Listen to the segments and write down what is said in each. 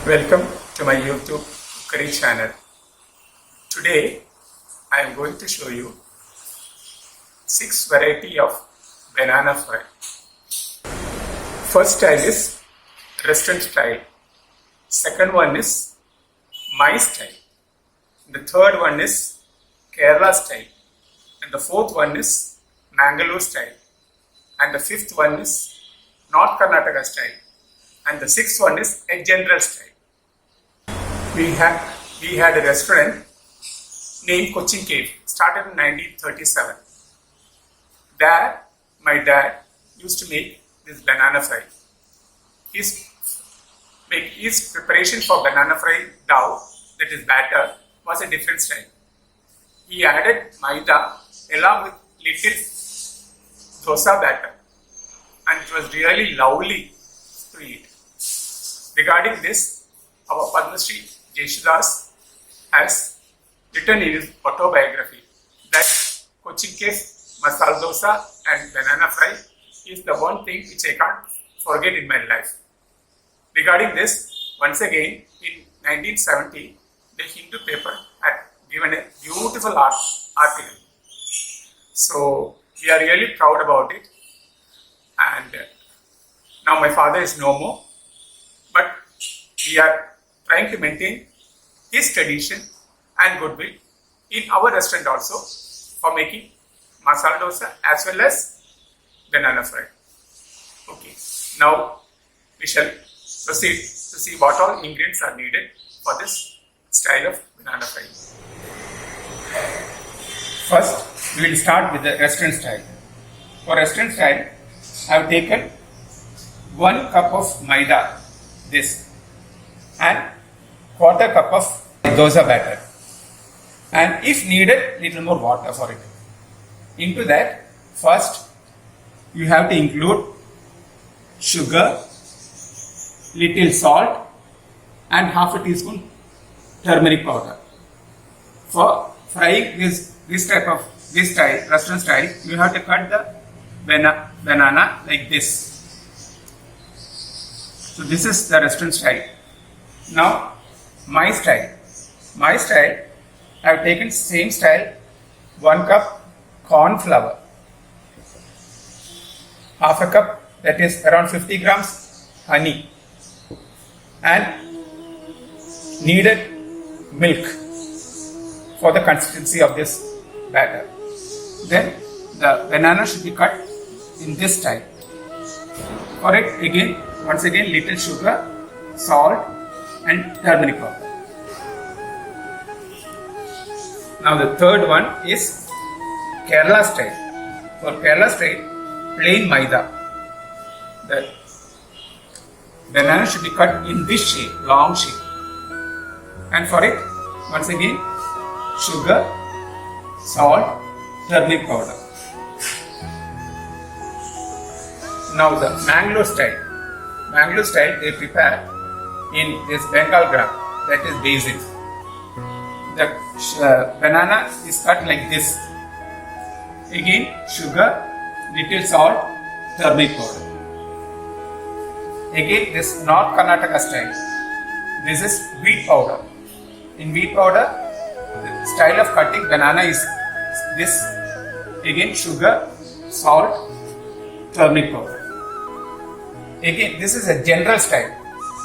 Welcome to my YouTube cookery channel. Today I am going to show you 6 variety of banana fry. First style is restaurant style. Second one is my style. The third one is Kerala style. And the fourth one is Mangalore style. And the fifth one is North Karnataka style. And the sixth one is a general style. We had a restaurant named Cochin Cave, started in 1937. There, my dad used to make this banana fry. His preparation for banana fry dough, that is batter, was a different style. He added maida along with little dosa batter, and it was really lovely to eat. Regarding this, our Padma Shri Jeshudas has written in his autobiography that Cochin Cave masala dosa and banana fry is the one thing which I can't forget in my life. Regarding this, once again in 1970, the Hindu paper had given a beautiful article. So we are really proud about it. And now my father is no more, but we are trying to maintain his tradition and goodwill in our restaurant also for making masala dosa as well as banana fry. Okay, now we shall proceed to see what all ingredients are needed for this style of banana fry. First, we will start with the restaurant style. For restaurant style, I have taken 1 cup of maida, this, and quarter cup of dosa batter, and if needed, little more water for it. Into that, first you have to include sugar, little salt, and half a teaspoon turmeric powder. For frying this style, restaurant style, you have to cut the banana like this. So this is the restaurant style. Now my style. I have taken same style, 1 cup corn flour, half a cup, that is around 50 grams honey, and needed milk for the consistency of this batter. Then the banana should be cut in this style. For it, once again, little sugar, salt, and turmeric powder. Now the third one is Kerala style. For Kerala style, plain maida. The banana should be cut in this shape, long shape. And for it, once again, sugar, salt, turmeric powder. Now the Mangalore style. Mangalore style they prepare in this Bengal gram, that is basil. The banana is cut like this. Again, sugar, little salt, turmeric powder. Again, this North Karnataka style. This is wheat powder. In wheat powder, the style of cutting banana is this. Again, sugar, salt, turmeric powder. Again, this is a general style.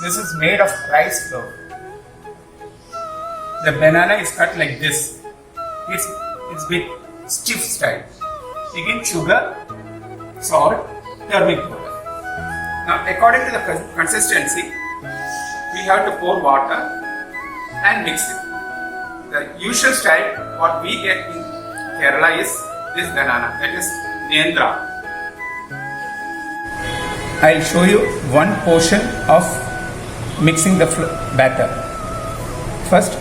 This is made of rice flour. The banana is cut like this. It's bit stiff style. Again, sugar, salt, turmeric powder. Now, according to the consistency, we have to pour water and mix it. The usual style, what we get in Kerala is this banana, that is Nendra. I'll show you one portion of mixing the batter. First,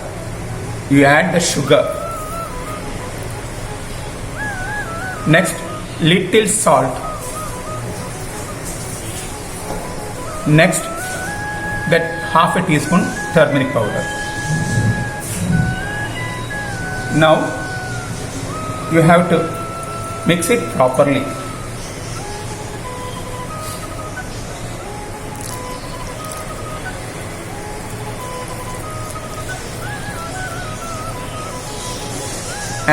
you add the sugar. Next, little salt. Next, that half a teaspoon turmeric powder. Now, you have to mix it properly.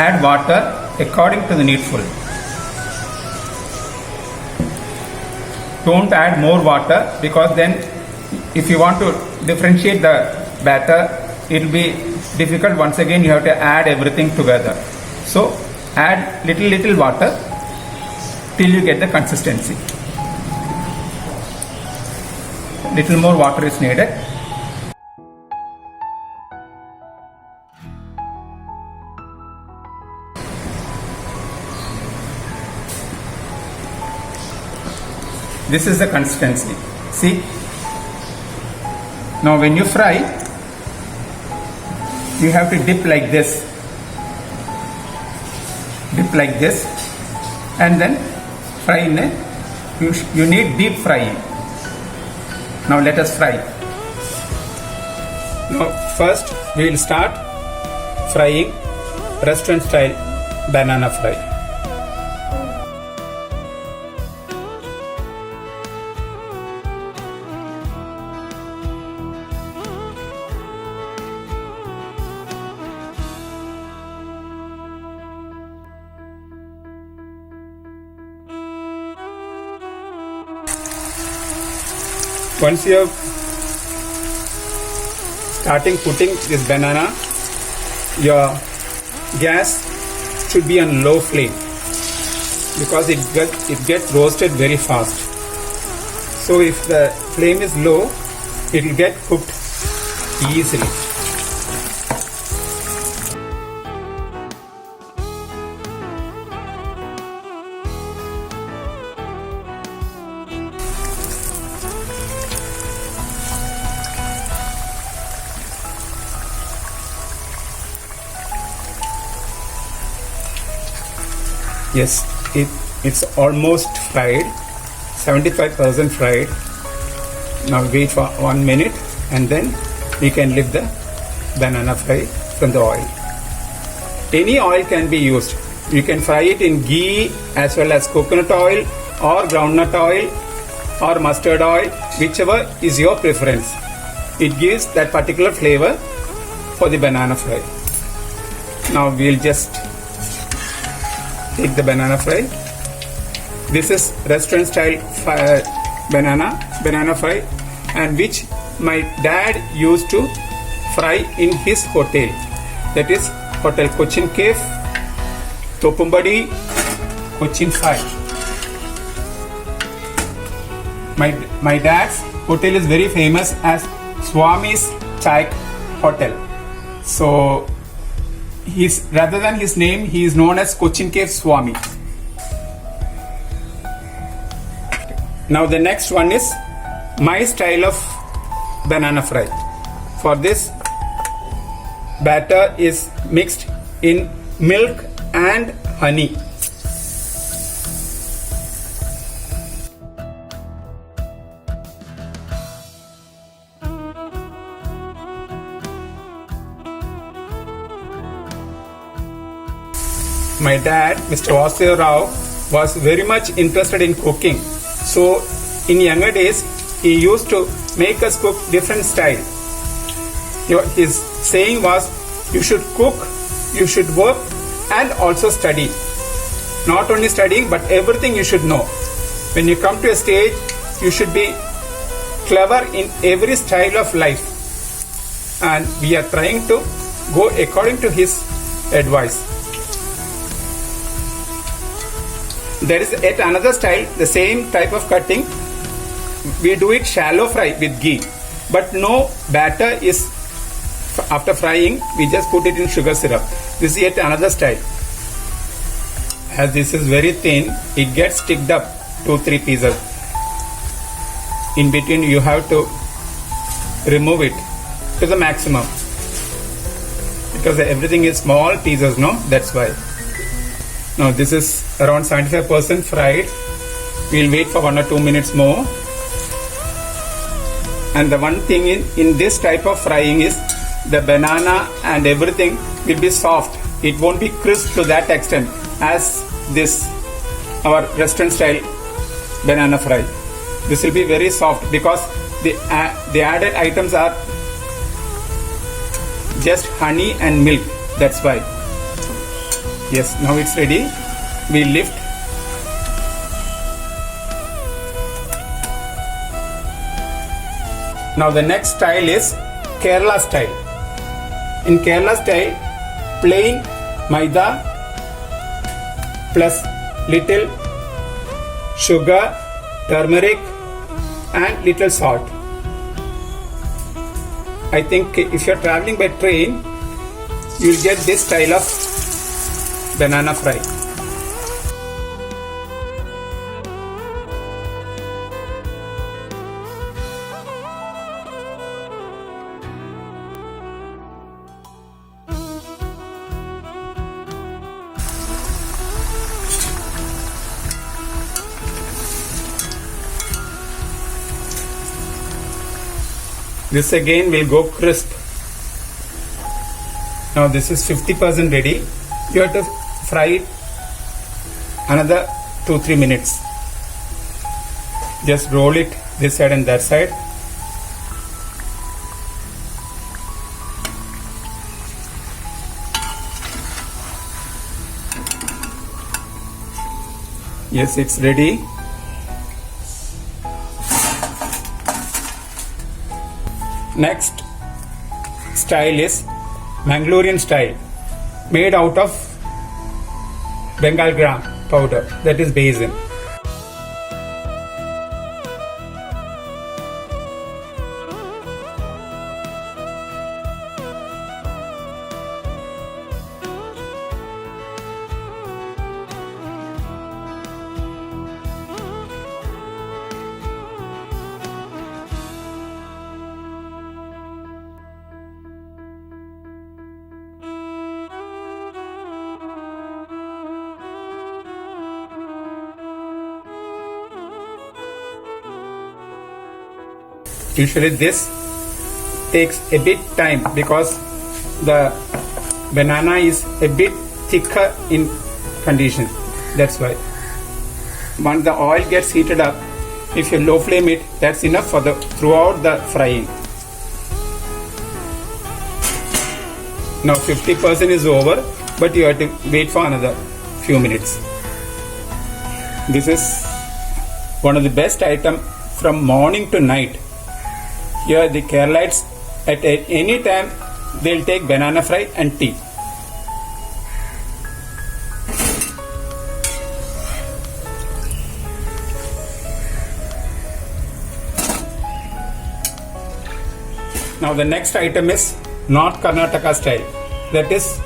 add water according to the needful. Don't add more water, because then if you want to differentiate the batter, it will be difficult. Once again you have to add everything together. So add little water till you get the consistency. Little more water is needed. This is the consistency. See, now when you fry, you have to dip like this, and then fry in a, you need deep frying. Now let us fry. Now first we will start frying restaurant style banana fry. Once you have starting putting this banana, your gas should be on low flame, because it gets roasted very fast. So if the flame is low, it will get cooked easily. Yes, it's almost fried, 75% fried. Now wait for 1 minute and then we can lift the banana fry from the oil. Any oil can be used. You can fry it in ghee as well as coconut oil or groundnut oil or mustard oil, whichever is your preference. It gives that particular flavor for the banana fry. Now we'll just take the banana fry. This is restaurant style banana fry, and which my dad used to fry in his hotel. That is Hotel Cochin Cave, Topumbadi, Cochin 5. My dad's hotel is very famous as Swami's Chai Hotel. So rather than his name, he is known as Cochin Cave Swami. Now the next one is my style of banana fry. For this, batter is mixed in milk and honey. My dad, Mr. Vasudeva Rao, was very much interested in cooking. So in younger days, he used to make us cook different style. His saying was, you should cook, you should work, and also study. Not only studying, but everything you should know. When you come to a stage, you should be clever in every style of life. And we are trying to go according to his advice. There is yet another style, the same type of cutting. We do it shallow fry with ghee, but no batter is after frying. We just put it in sugar syrup. This is yet another style. As this is very thin, it gets sticked up 2-3 pieces. In between, you have to remove it to the maximum, because everything is small pieces, no? That's why. Now this is around 75% fried. We'll wait for 1 or 2 minutes more. And the one thing in this type of frying is the banana and everything will be soft. It won't be crisp to that extent as this our restaurant style banana fry. This will be very soft because the added items are just honey and milk. That's why. Yes, now it's ready. We lift. Now the next style is Kerala style. In Kerala style, plain maida plus little sugar, turmeric and little salt. I think if you're traveling by train, you'll get this style of banana fry. This again will go crisp. Now this is 50% ready. You have to fry it another 2-3 minutes. Just roll it this side and that side. Yes, it's ready. Next style is Mangalorean style, made out of Bengal gram powder, that is basin. Usually this takes a bit time because the banana is a bit thicker in condition. That's why. Once the oil gets heated up, if you low flame it, that's enough for the throughout the frying. Now 50% is over, but you have to wait for another few minutes. This is one of the best item from morning to night. Here the Keralites at any time they'll take banana fry and tea. Now the next item is North Karnataka style. That is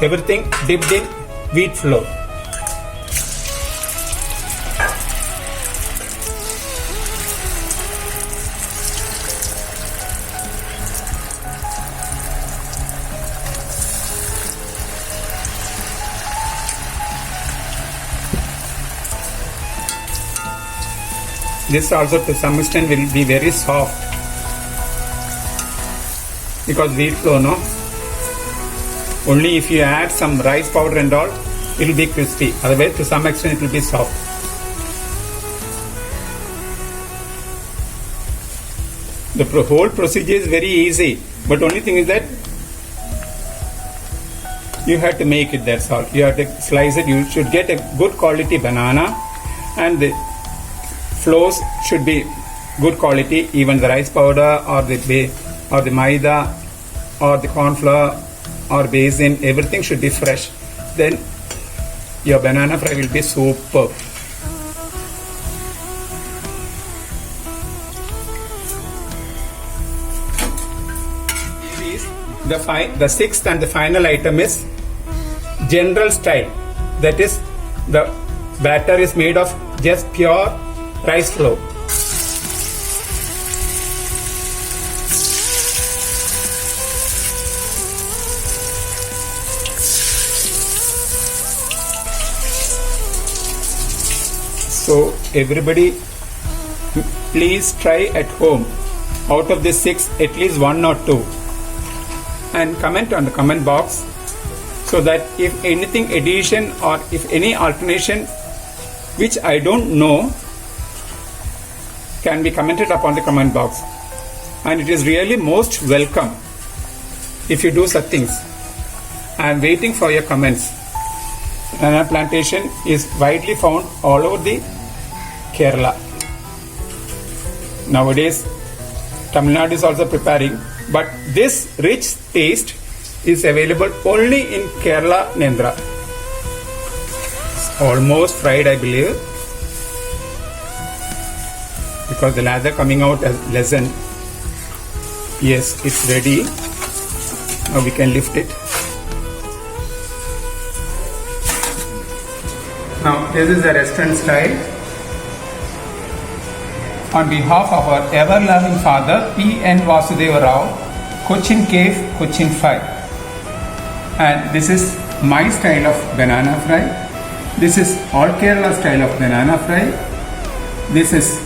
everything dipped in wheat flour. This also to some extent will be very soft because wheat flour, no? Only if you add some rice powder and all, it will be crispy. Otherwise, to some extent, it will be soft. The whole procedure is very easy, but only thing is that you have to make it. That's all. You have to slice it. You should get a good quality banana, and the flours should be good quality. Even the rice powder or the maida or the corn flour or basin, everything should be fresh. Then your banana fry will be superb. The sixth and the final item is general style. That is, the batter is made of just pure rice flour. So everybody, please try at home. Out of the 6, at least 1 or 2, and comment on the comment box, so that if anything addition or if any alternation which I don't know can be commented upon the comment box, and it is really most welcome if you do such things. I am waiting for your comments. banana plantation is widely found all over the Kerala. Nowadays, Tamil Nadu is also preparing, but this rich taste is available only in Kerala Nendra. It's almost fried, I believe, because the lather coming out has lessened. Yes, it's ready. Now we can lift it. Now this is the restaurant style. On behalf of our ever-loving father P.N. Vasudeva Rao, Cochin Cave, Cochin 5. And this is my style of banana fry. This is all Kerala style of banana fry. This is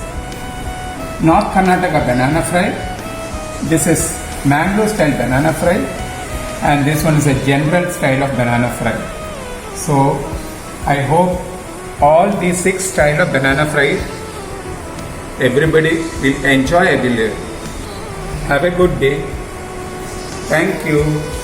North Karnataka banana fry. This is mango style banana fry. And this one is a general style of banana fry. So I hope all these 6 style of banana fry everybody will enjoy, I believe. Have a good day. Thank you.